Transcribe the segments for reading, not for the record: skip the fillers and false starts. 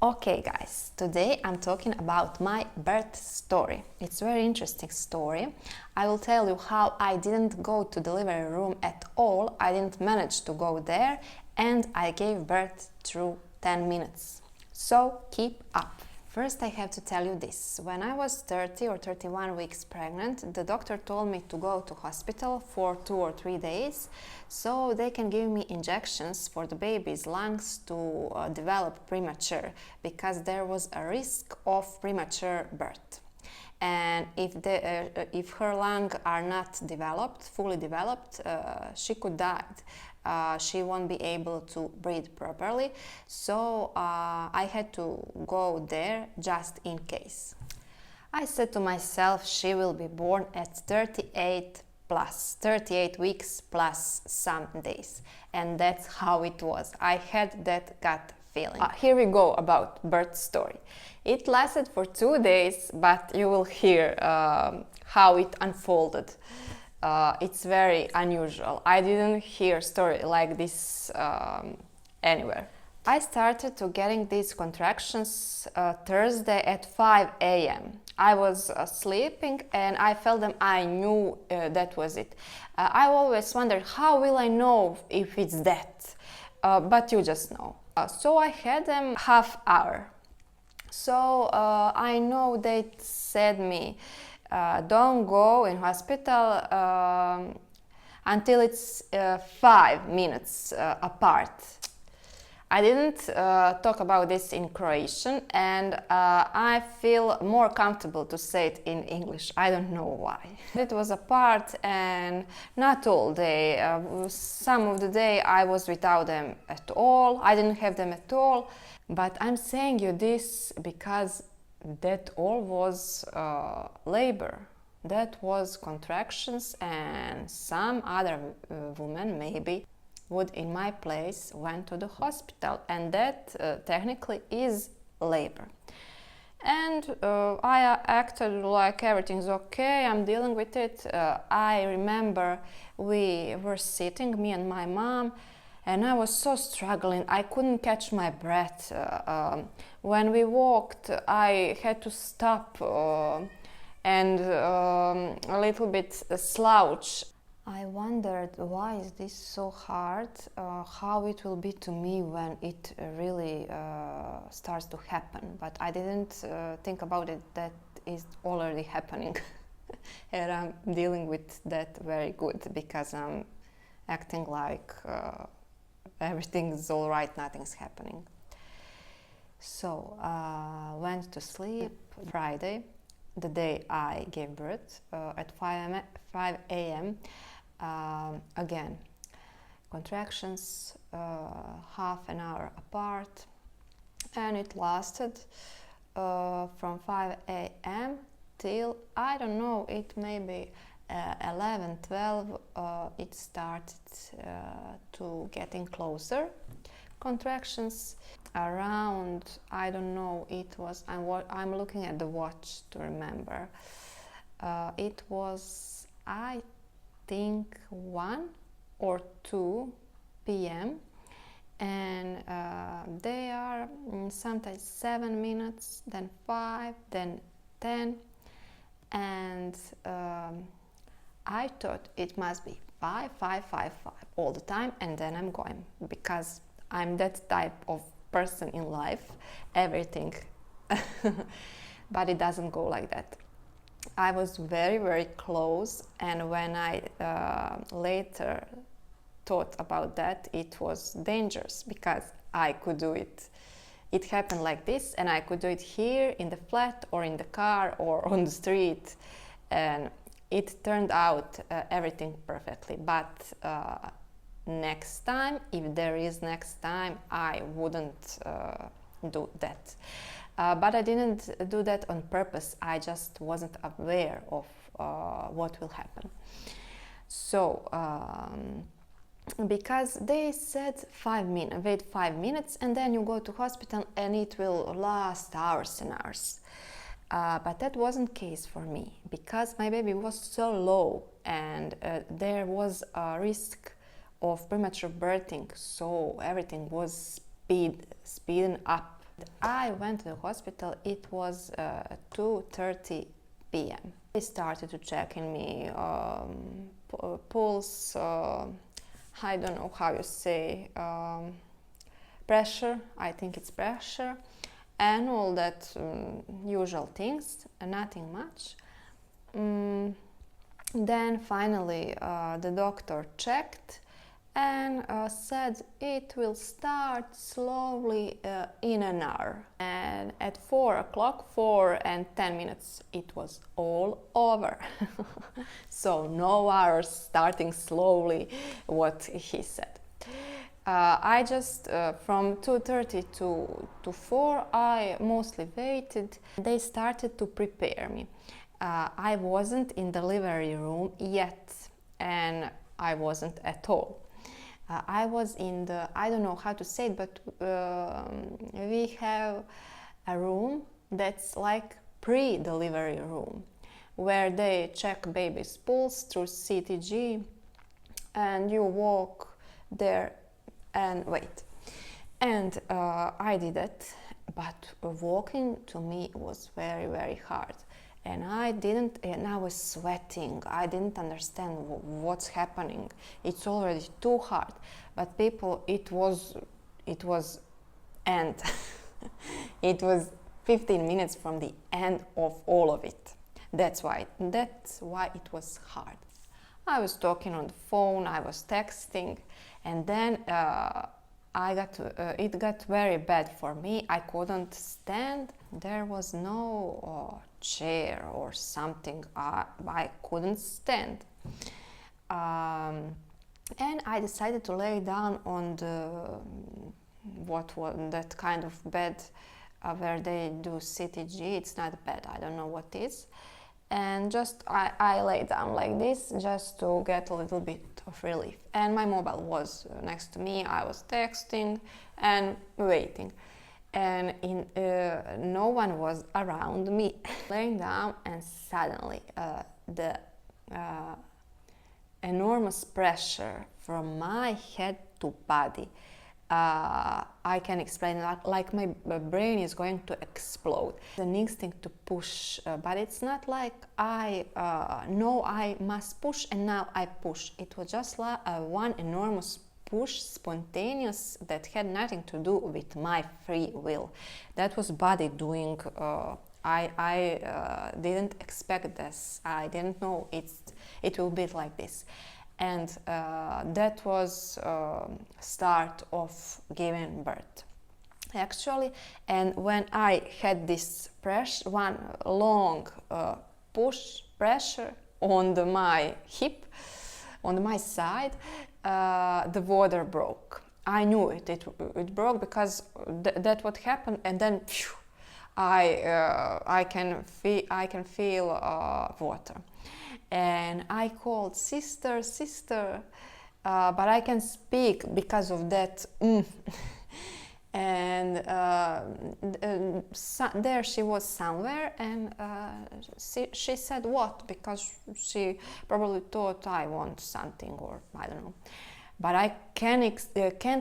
Okay guys, today I'm talking about my birth story. It's a very interesting story. I will tell you how I didn't go to delivery room at all, I didn't manage to go there, and I gave birth through 10 minutes. So keep up. First I have to tell you this. When I was 30 or 31 weeks pregnant, the doctor told me to go to hospital for 2 or 3 days so they can give me injections for the baby's lungs to develop premature, because there was a risk of premature birth. And if her lungs are not developed, fully developed, she could die. She won't be able to breathe properly, so I had to go there just in case. I said to myself, she will be born at 38 weeks plus some days, and that's how it was. I had that gut feeling. Here we go about birth story. It lasted for 2 days, but you will hear how it unfolded. It's very unusual. I didn't hear a story like this anywhere. I started to getting these contractions Thursday at 5 a.m. I was sleeping and I felt them. I knew that was it. I always wondered, how will I know if it's that? But you just know. So I had them half hour. So I know they said me, don't go in hospital until it's 5 minutes apart. I didn't talk about this in Croatian, and I feel more comfortable to say it in English. I don't know why. It was apart, and not all day. Some of the day I was without them at all. I didn't have them at all. But I'm saying you this because that all was labor. That was contractions, and some other woman maybe would in my place went to the hospital, and that technically is labor. And I acted like everything's okay, I'm dealing with it. I remember we were sitting, me and my mom, and I was so struggling. I couldn't catch my breath. When we walked, I had to stop and a little bit slouch. I wondered, why is this so hard? How it will be to me when it really starts to happen. But I didn't think about it that is already happening. And I'm dealing with that very good, because I'm acting like everything's all right, nothing's happening. So went to sleep Friday, the day I gave birth, at 5 a.m. Again, contractions half an hour apart, and it lasted from 5 a.m. till, I don't know, it may be 11, 12, it started to getting closer. Contractions around, I don't know, it was, I'm looking at the watch to remember. It was, I think, 1 or 2 p.m. and they are sometimes 7 minutes, then 5, then 10, and I thought it must be 5, 5, 5, 5 all the time, and then I'm going, because I'm that type of person in life, everything. But it doesn't go like that. I was very, very close, and when I later thought about that, it was dangerous, because I could do it. It happened like this, and I could do it here in the flat or in the car or on the street, and it turned out everything perfectly. But next time, if there is next time, I wouldn't do that. But I didn't do that on purpose. I just wasn't aware of what will happen. So because they said 5 minutes, wait 5 minutes, and then you go to hospital and it will last hours and hours. But that wasn't the case for me, because my baby was so low, and there was a risk of premature birthing, so everything was speeding up I went to the hospital. It was 2:30 p.m. They started to check in me pulse, I don't know how you say, pressure, I think it's pressure, and all that usual things, nothing much. Then finally the doctor checked and said it will start slowly in an hour. And at 4 o'clock, 4:10, it was all over. So no hours, starting slowly, what he said. I just, from 2:30 to 4, I mostly waited. They started to prepare me. I wasn't in the delivery room yet, and I wasn't at all. I was in the, I don't know how to say it, but we have a room that's like pre-delivery room, where they check baby's pulse through CTG, and you walk there and wait. And I did it, but walking to me was very, very hard. And I was sweating. I didn't understand what's happening. It's already too hard. But people, it was end. It was 15 minutes from the end of all of it. That's why it was hard. I was talking on the phone, I was texting, and then it got very bad for me. I couldn't stand. There was no chair or something. I couldn't stand. And I decided to lay down on the what was that kind of bed where they do CTG. It's not a bed, I don't know what it is. And just I lay down like this just to get a little bit of relief. And my mobile was next to me. I was texting and waiting, and no one was around me. Laying down, and suddenly the enormous pressure from my head to body. I can explain that like my brain is going to explode. An instinct to push, but it's not like I know I must push and now I push. It was just like one enormous push, spontaneous, that had nothing to do with my free will. That was body doing. I didn't expect this. I didn't know it will be like this. And that was start of giving birth, actually. And when I had this pressure, one long push pressure on my hip, on my side, the water broke. I knew it broke because that what happened, and then phew, I can feel water. And I called sister, but I can speak because of that. And there she was somewhere, and she said what, because she probably thought I want something, or I don't know. But I can't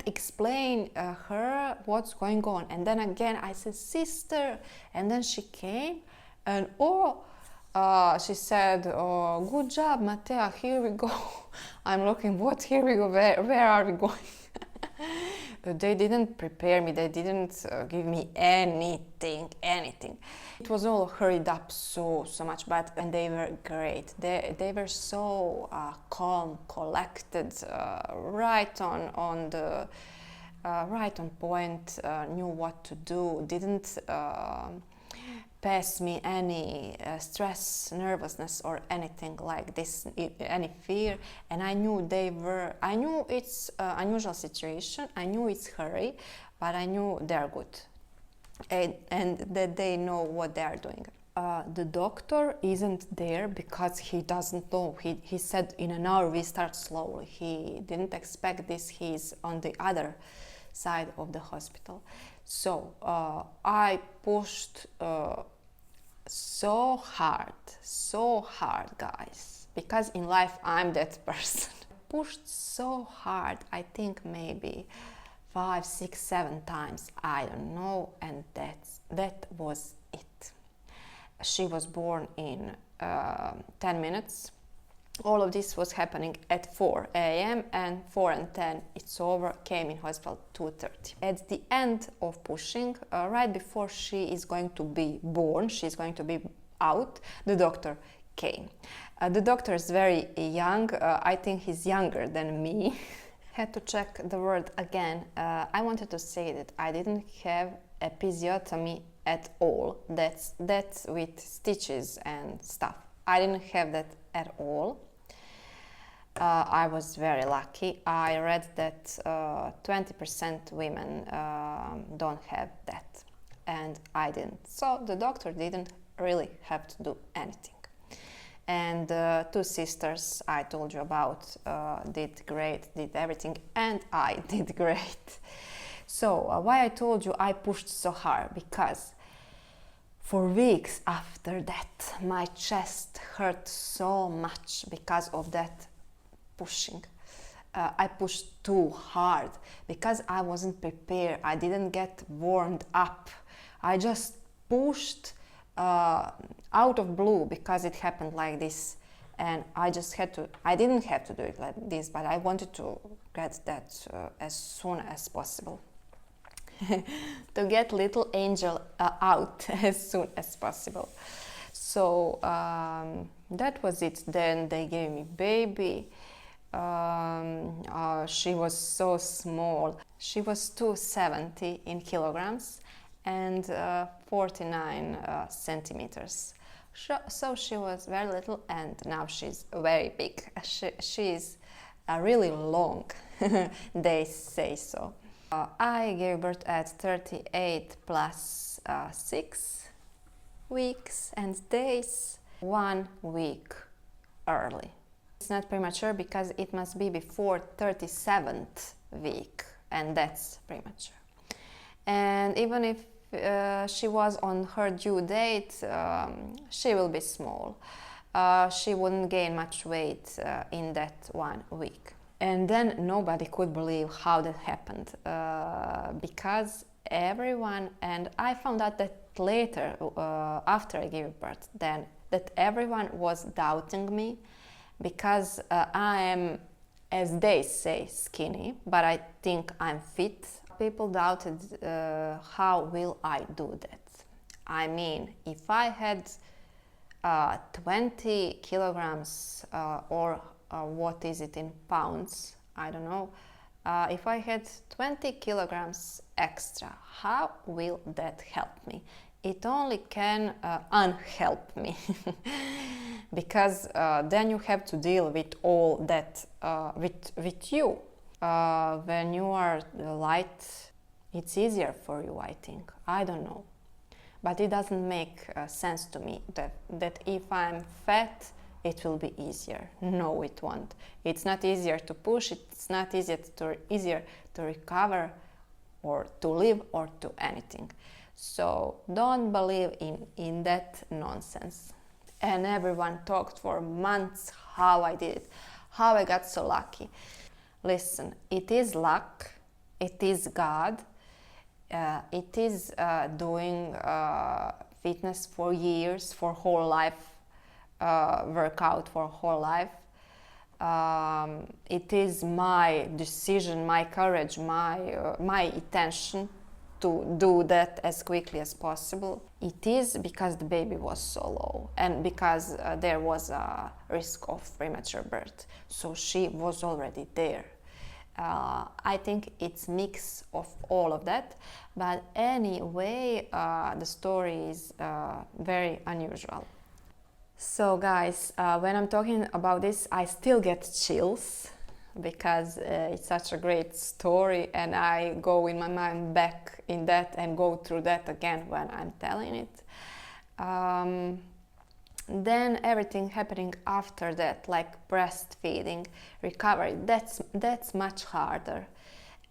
explain her what's going on. And then again I said sister, and then she came, and she said, "Oh, good job, Matea, here we go." I'm looking, what, here we go, where are we going? They didn't prepare me, they didn't give me anything. It was all hurried up so much, and they were great. They were so calm, collected, right on point, knew what to do, didn't pass me any stress, nervousness, or anything like this, any fear. And I knew it's unusual situation, I knew it's hurry, but I knew they're good, and that they know what they are doing. The doctor isn't there because he doesn't know. He said in an hour we start slowly. He didn't expect this. He's on the other side of the hospital. So I pushed so hard, guys, because in life I'm that person. Pushed so hard, I think maybe 5, 6, 7 times, I don't know, and that was it. She was born in 10 minutes. All of this was happening at 4 a.m. and 4 and 10 it's over, came in hospital 2:30. At the end of pushing, right before she is going to be born, she's going to be out, the doctor came. The doctor is very young, I think he's younger than me. Had to check the word again. I wanted to say that I didn't have episiotomy at all. That's with stitches and stuff. I didn't have that at all. I was very lucky. I read that 20% women don't have that, and I didn't. So the doctor didn't really have to do anything. And 2 sisters I told you about did great, did everything, and I did great. So why I told you I pushed so hard? Because for weeks after that my chest hurt so much because of that pushing. I pushed too hard because I wasn't prepared. I didn't get warmed up. I just pushed out of blue because it happened like this, and I didn't have to do it like this, but I wanted to get that as soon as possible. To get little angel out as soon as possible. So that was it. Then they gave me baby. She was so small. She was 270 in kilograms and 49 centimeters. So she was very little, and now she's very big. She's really long, they say so. I gave birth at 38 plus 6 weeks and days, 1 week early. It's not premature because it must be before 37th week, and that's premature. And even if she was on her due date, she will be small. She wouldn't gain much weight in that 1 week. And then nobody could believe how that happened, because everyone, and I found out that later, after I gave birth, then that everyone was doubting me, because I am, as they say, skinny, but I think I'm fit. People doubted how will I do that. I mean, if I had 20 kilograms or what is it in pounds, I don't know, if I had 20 kilograms extra, how will that help me? It only can unhelp me, because then you have to deal with all that with you. When you are light, it's easier for you, I think. I don't know. But it doesn't make sense to me that if I'm fat, it will be easier. No, it won't. It's not easier to push, it's not easier to recover or to live or to anything. So don't believe in that nonsense. And everyone talked for months how I did it, how I got so lucky. Listen, it is luck, it is God, it is doing fitness for years, for whole life, workout for whole life. It is my decision, my courage, my intention to do that as quickly as possible. It is because the baby was so low and because there was a risk of premature birth. So she was already there. I think it's a mix of all of that, but anyway, the story is very unusual. So guys, when I'm talking about this, I still get chills because it's such a great story, and I go in my mind back in that and go through that again when I'm telling it. Then everything happening after that, like breastfeeding, recovery, that's much harder.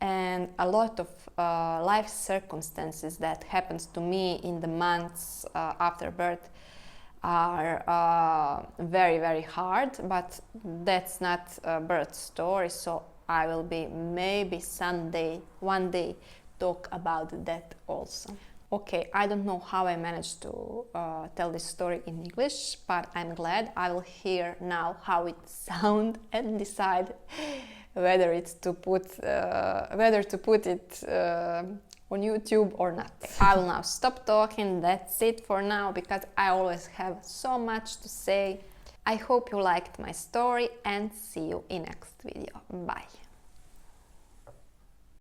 And a lot of life circumstances that happens to me in the months after birth are very, very hard, but that's not a birth story, so I will be maybe one day talk about that also. Okay, I don't know how I managed to tell this story in English, but I'm glad. I will hear now how it sounds and decide whether to put it on YouTube or not. I will now stop talking. That's it for now, because I always have so much to say. I hope you liked my story and see you in next video. Bye.